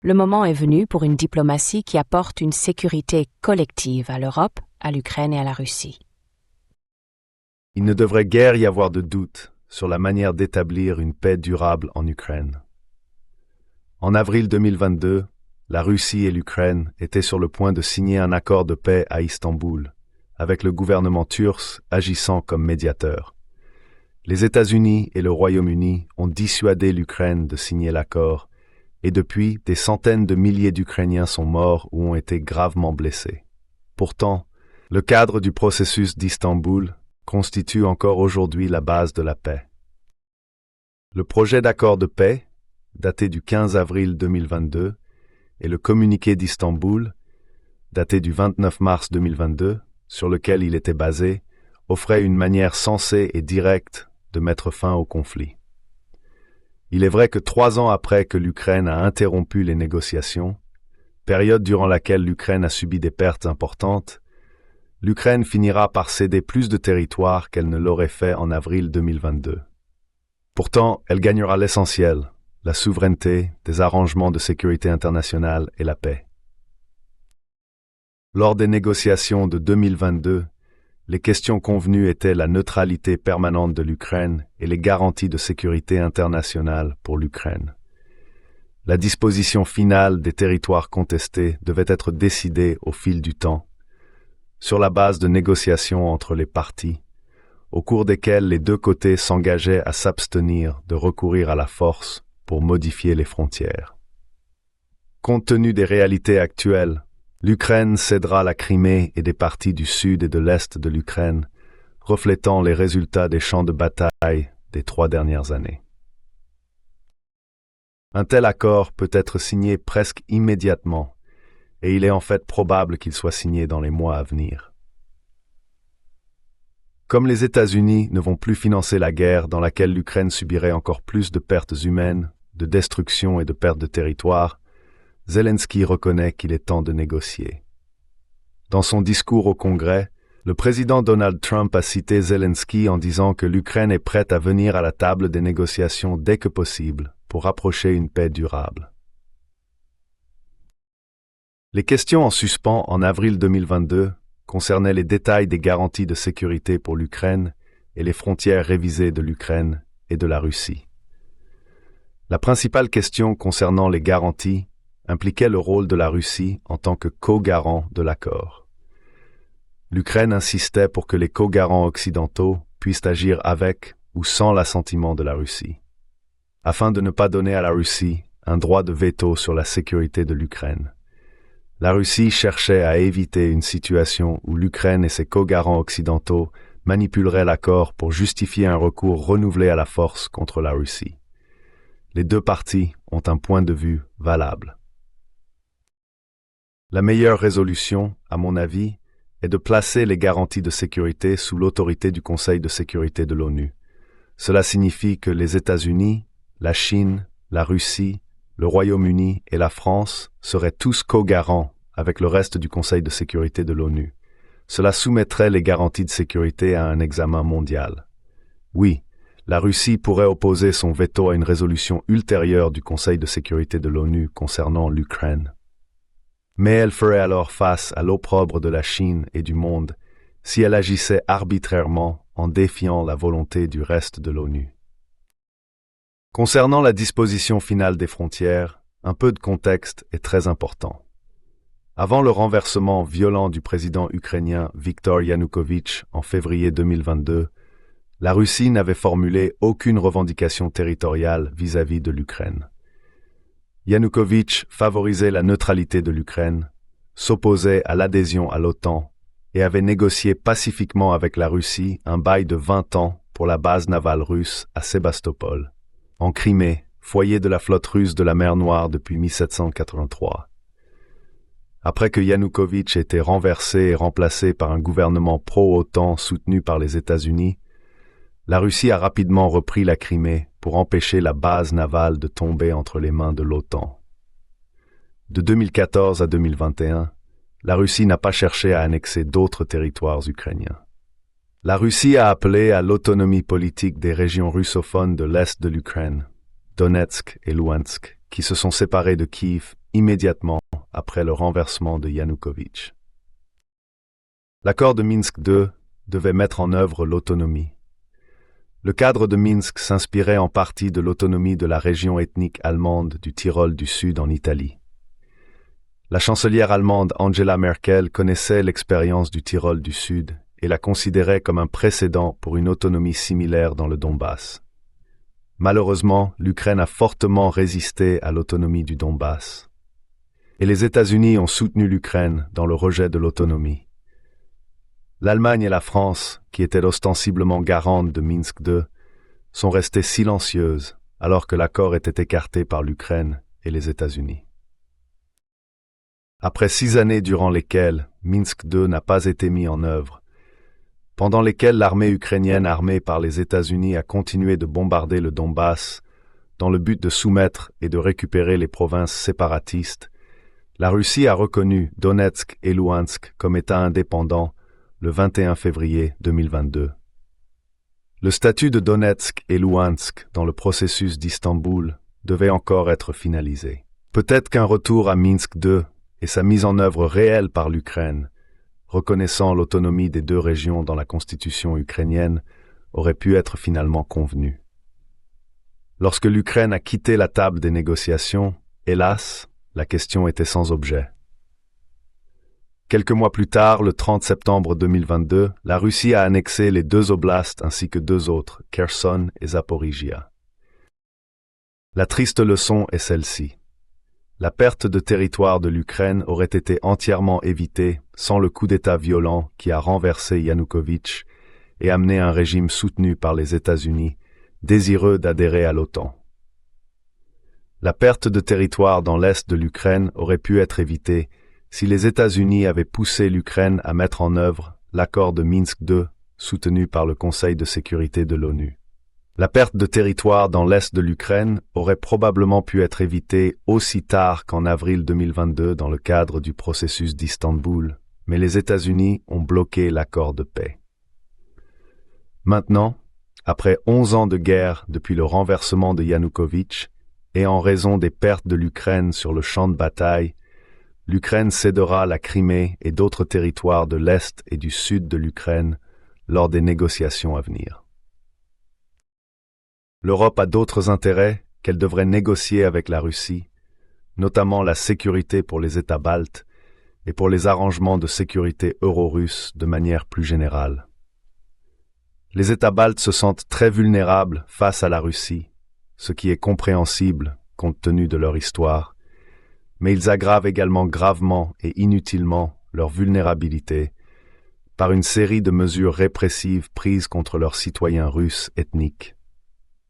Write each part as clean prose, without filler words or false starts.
Le moment est venu pour une diplomatie qui apporte une sécurité collective à l'Europe, à l'Ukraine et à la Russie. Il ne devrait guère y avoir de doute sur la manière d'établir une paix durable en Ukraine. En avril 2022, la Russie et l'Ukraine étaient sur le point de signer un accord de paix à Istanbul, avec le gouvernement turc agissant comme médiateur. Les États-Unis et le Royaume-Uni ont dissuadé l'Ukraine de signer l'accord, et depuis, des centaines de milliers d'Ukrainiens sont morts ou ont été gravement blessés. Pourtant, le cadre du processus d'Istanbul constitue encore aujourd'hui la base de la paix. Le projet d'accord de paix, daté du 15 avril 2022, et le communiqué d'Istanbul, daté du 29 mars 2022, sur lequel il était basé, offraient une manière sensée et directe de mettre fin au conflit. Il est vrai que 3 ans après que l'Ukraine a interrompu les négociations, période durant laquelle l'Ukraine a subi des pertes importantes, l'Ukraine finira par céder plus de territoire qu'elle ne l'aurait fait en avril 2022. Pourtant, elle gagnera l'essentiel, la souveraineté, des arrangements de sécurité internationale et la paix. Lors des négociations de 2022, les questions convenues étaient la neutralité permanente de l'Ukraine et les garanties de sécurité internationale pour l'Ukraine. La disposition finale des territoires contestés devait être décidée au fil du temps, sur la base de négociations entre les parties, au cours desquelles les deux côtés s'engageaient à s'abstenir de recourir à la force pour modifier les frontières. Compte tenu des réalités actuelles, l'Ukraine cédera la Crimée et des parties du sud et de l'est de l'Ukraine, reflétant les résultats des champs de bataille des 3 dernières années. Un tel accord peut être signé presque immédiatement, et il est en fait probable qu'il soit signé dans les mois à venir. Comme les États-Unis ne vont plus financer la guerre dans laquelle l'Ukraine subirait encore plus de pertes humaines, de destruction et de pertes de territoire, Zelensky reconnaît qu'il est temps de négocier. Dans son discours au Congrès, le président Donald Trump a cité Zelensky en disant que l'Ukraine est prête à venir à la table des négociations dès que possible pour approcher une paix durable. Les questions en suspens en avril 2022 concernaient les détails des garanties de sécurité pour l'Ukraine et les frontières révisées de l'Ukraine et de la Russie. La principale question concernant les garanties impliquait le rôle de la Russie en tant que co-garant de l'accord. L'Ukraine insistait pour que les co-garants occidentaux puissent agir avec ou sans l'assentiment de la Russie, afin de ne pas donner à la Russie un droit de veto sur la sécurité de l'Ukraine. La Russie cherchait à éviter une situation où l'Ukraine et ses co-garants occidentaux manipuleraient l'accord pour justifier un recours renouvelé à la force contre la Russie. Les deux parties ont un point de vue valable. La meilleure résolution, à mon avis, est de placer les garanties de sécurité sous l'autorité du Conseil de sécurité de l'ONU. Cela signifie que les États-Unis, la Chine, la Russie, le Royaume-Uni et la France seraient tous co-garants avec le reste du Conseil de sécurité de l'ONU. Cela soumettrait les garanties de sécurité à un examen mondial. Oui, la Russie pourrait opposer son veto à une résolution ultérieure du Conseil de sécurité de l'ONU concernant l'Ukraine. Mais elle ferait alors face à l'opprobre de la Chine et du monde si elle agissait arbitrairement en défiant la volonté du reste de l'ONU. Concernant la disposition finale des frontières, un peu de contexte est très important. Avant le renversement violent du président ukrainien Viktor Yanukovych en février 2022, la Russie n'avait formulé aucune revendication territoriale vis-à-vis de l'Ukraine. Yanukovych favorisait la neutralité de l'Ukraine, s'opposait à l'adhésion à l'OTAN et avait négocié pacifiquement avec la Russie un bail de 20 ans pour la base navale russe à Sébastopol, en Crimée, foyer de la flotte russe de la mer Noire depuis 1783. Après que Yanukovych ait été renversé et remplacé par un gouvernement pro-OTAN soutenu par les États-Unis, la Russie a rapidement repris la Crimée pour empêcher la base navale de tomber entre les mains de l'OTAN. De 2014 à 2021, la Russie n'a pas cherché à annexer d'autres territoires ukrainiens. La Russie a appelé à l'autonomie politique des régions russophones de l'est de l'Ukraine, Donetsk et Louhansk, qui se sont séparées de Kiev immédiatement après le renversement de Yanukovych. L'accord de Minsk II devait mettre en œuvre l'autonomie. Le cadre de Minsk s'inspirait en partie de l'autonomie de la région ethnique allemande du Tyrol du Sud en Italie. La chancelière allemande Angela Merkel connaissait l'expérience du Tyrol du Sud et la considérait comme un précédent pour une autonomie similaire dans le Donbass. Malheureusement, l'Ukraine a fortement résisté à l'autonomie du Donbass. Et les États-Unis ont soutenu l'Ukraine dans le rejet de l'autonomie. L'Allemagne et la France, qui étaient ostensiblement garantes de Minsk II, sont restées silencieuses alors que l'accord était écarté par l'Ukraine et les États-Unis. Après 6 années durant lesquelles Minsk II n'a pas été mis en œuvre, pendant lesquelles l'armée ukrainienne armée par les États-Unis a continué de bombarder le Donbass dans le but de soumettre et de récupérer les provinces séparatistes, la Russie a reconnu Donetsk et Louhansk comme États indépendants le 21 février 2022. Le statut de Donetsk et Louhansk dans le processus d'Istanbul devait encore être finalisé. Peut-être qu'un retour à Minsk II et sa mise en œuvre réelle par l'Ukraine, reconnaissant l'autonomie des 2 régions dans la constitution ukrainienne, aurait pu être finalement convenu. Lorsque l'Ukraine a quitté la table des négociations, hélas, la question était sans objet. Quelques mois plus tard, le 30 septembre 2022, la Russie a annexé les 2 oblasts ainsi que 2 autres, Kherson et Zaporizhia. La triste leçon est celle-ci. La perte de territoire de l'Ukraine aurait été entièrement évitée sans le coup d'État violent qui a renversé Yanukovych et amené un régime soutenu par les États-Unis, désireux d'adhérer à l'OTAN. La perte de territoire dans l'est de l'Ukraine aurait pu être évitée si les États-Unis avaient poussé l'Ukraine à mettre en œuvre l'accord de Minsk II, soutenu par le Conseil de sécurité de l'ONU. La perte de territoire dans l'est de l'Ukraine aurait probablement pu être évitée aussi tard qu'en avril 2022 dans le cadre du processus d'Istanbul, mais les États-Unis ont bloqué l'accord de paix. Maintenant, après 11 ans de guerre depuis le renversement de Yanukovych et en raison des pertes de l'Ukraine sur le champ de bataille, l'Ukraine cédera la Crimée et d'autres territoires de l'Est et du Sud de l'Ukraine lors des négociations à venir. L'Europe a d'autres intérêts qu'elle devrait négocier avec la Russie, notamment la sécurité pour les États baltes et pour les arrangements de sécurité euro-russes de manière plus générale. Les États baltes se sentent très vulnérables face à la Russie, ce qui est compréhensible compte tenu de leur histoire, mais ils aggravent également gravement et inutilement leur vulnérabilité par une série de mesures répressives prises contre leurs citoyens russes ethniques,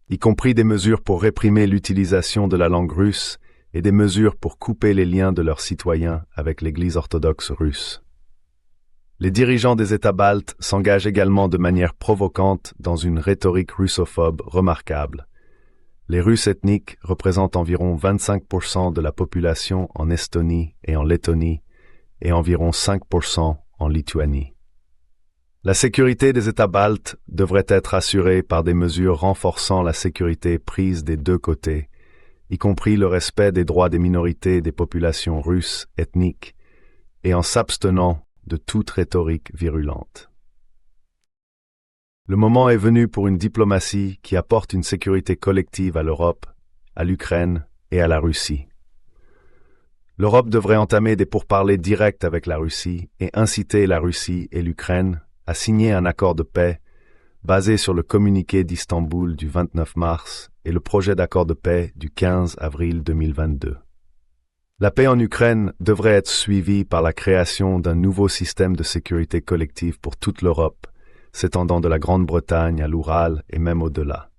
y compris des mesures pour réprimer l'utilisation de la langue russe et des mesures pour couper les liens de leurs citoyens avec l'Église orthodoxe russe. Les dirigeants des États baltes s'engagent également de manière provocante dans une rhétorique russophobe remarquable. Les Russes ethniques représentent environ 25% de la population en Estonie et en Lettonie et environ 5% en Lituanie. La sécurité des États baltes devrait être assurée par des mesures renforçant la sécurité prises des 2 côtés, y compris le respect des droits des minorités et des populations russes ethniques, et en s'abstenant de toute rhétorique virulente. Le moment est venu pour une diplomatie qui apporte une sécurité collective à l'Europe, à l'Ukraine et à la Russie. L'Europe devrait entamer des pourparlers directs avec la Russie et inciter la Russie et l'Ukraine à signer un accord de paix basé sur le communiqué d'Istanbul du 29 mars et le projet d'accord de paix du 15 avril 2022. La paix en Ukraine devrait être suivie par la création d'un nouveau système de sécurité collective pour toute l'Europe, s'étendant de la Grande-Bretagne à l'Oural et même au-delà.